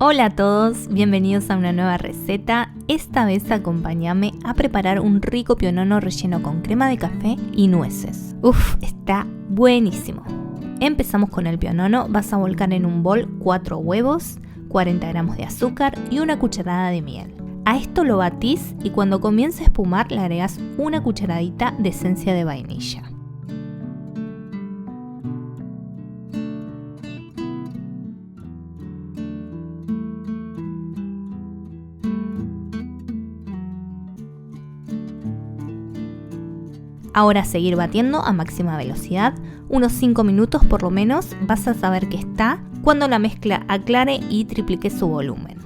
Hola a todos, bienvenidos a una nueva receta. Esta vez acompáñame a preparar un rico pionono relleno con crema de café y nueces. Está buenísimo. Empezamos con el pionono. Vas a volcar en un bol 4 huevos, 40 gramos de azúcar y una cucharada de miel. A esto lo batís y cuando comience a espumar le agregas una cucharadita de esencia de vainilla. Ahora seguir batiendo a máxima velocidad, unos 5 minutos por lo menos. Vas a saber que está cuando la mezcla aclare y triplique su volumen.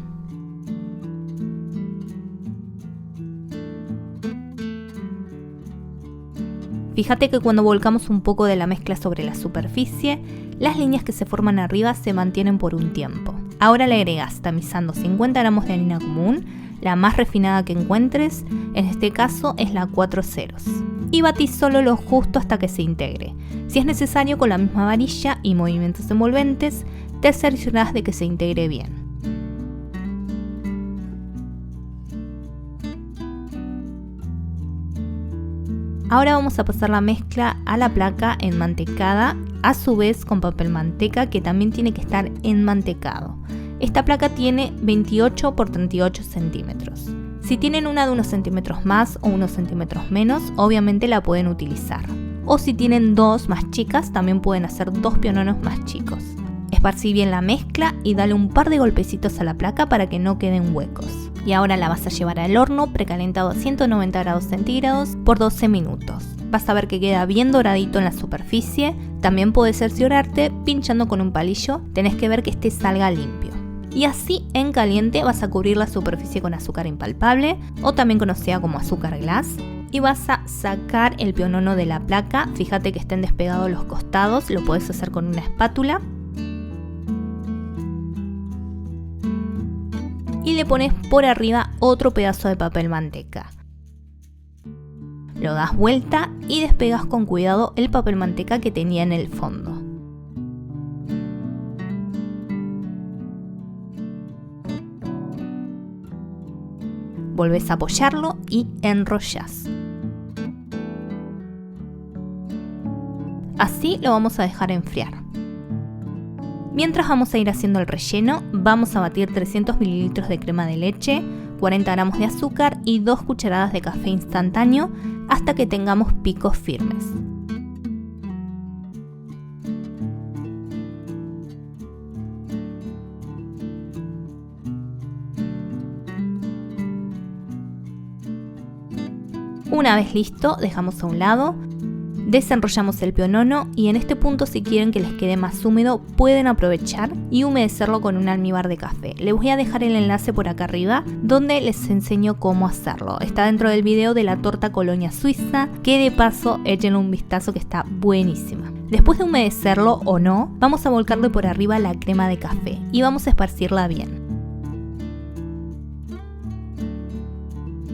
Fíjate que cuando volcamos un poco de la mezcla sobre la superficie, las líneas que se forman arriba se mantienen por un tiempo. Ahora le agregas tamizando 50 gramos de harina común, la más refinada que encuentres, en este caso es la 4 ceros. Y batís solo lo justo hasta que se integre. Si es necesario, con la misma varilla y movimientos envolventes, te cerciorarás de que se integre bien. Ahora vamos a pasar la mezcla a la placa enmantecada, a su vez con papel manteca que también tiene que estar enmantecado. Esta placa tiene 28 por 38 centímetros. Si tienen una de unos centímetros más o unos centímetros menos, obviamente la pueden utilizar. O si tienen dos más chicas, también pueden hacer dos piononos más chicos. Esparcí bien la mezcla y dale un par de golpecitos a la placa para que no queden huecos. Y ahora la vas a llevar al horno precalentado a 190 grados centígrados por 12 minutos. Vas a ver que queda bien doradito en la superficie. También puedes cerciorarte pinchando con un palillo. Tenés que ver que este salga limpio. Y así en caliente vas a cubrir la superficie con azúcar impalpable o también conocida como azúcar glass. Y vas a sacar el pionono de la placa. Fíjate que estén despegados los costados. Lo puedes hacer con una espátula. Y le pones por arriba otro pedazo de papel manteca. Lo das vuelta y despegas con cuidado el papel manteca que tenía en el fondo. Volvés a apoyarlo y enrollás. Así lo vamos a dejar enfriar. Mientras vamos a ir haciendo el relleno, vamos a batir 300 mililitros de crema de leche, 40 gramos de azúcar y 2 cucharadas de café instantáneo hasta que tengamos picos firmes. Una vez listo, dejamos a un lado, desenrollamos el pionono y en este punto, si quieren que les quede más húmedo, pueden aprovechar y humedecerlo con un almíbar de café. Les voy a dejar el enlace por acá arriba donde les enseño cómo hacerlo. Está dentro del video de la torta Colonia Suiza, que de paso échenle un vistazo que está buenísima. Después de humedecerlo o no, vamos a volcarle por arriba la crema de café y vamos a esparcirla bien.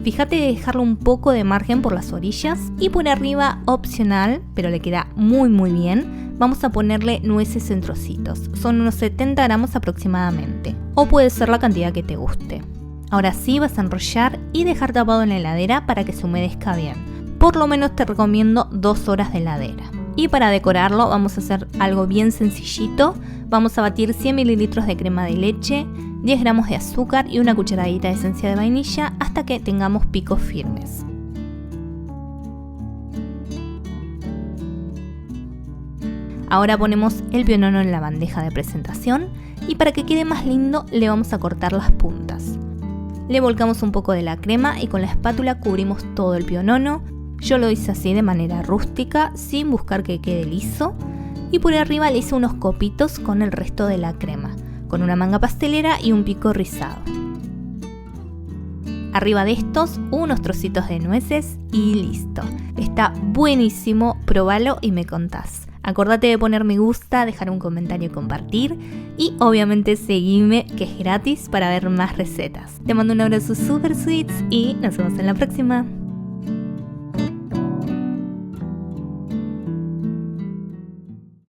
Fíjate de dejarle un poco de margen por las orillas y por arriba, opcional, pero le queda muy bien, vamos a ponerle nueces en trocitos. Son unos 70 gramos aproximadamente, o puede ser la cantidad que te guste. Ahora sí vas a enrollar y dejar tapado en la heladera para que se humedezca bien. Por lo menos te recomiendo 2 horas de heladera. Y para decorarlo vamos a hacer algo bien sencillito. Vamos a batir 100 mililitros de crema de leche, 10 gramos de azúcar y una cucharadita de esencia de vainilla hasta que tengamos picos firmes. Ahora ponemos el pionono en la bandeja de presentación y para que quede más lindo le vamos a cortar las puntas. Le volcamos un poco de la crema y con la espátula cubrimos todo el pionono. Yo lo hice así de manera rústica, sin buscar que quede liso. Y por arriba le hice unos copitos con el resto de la crema, con una manga pastelera y un pico rizado. Arriba de estos, unos trocitos de nueces y listo. Está buenísimo, probalo y me contás. Acordate de poner me gusta, dejar un comentario y compartir. Y obviamente seguime, que es gratis, para ver más recetas. Te mando un abrazo super sweets y nos vemos en la próxima.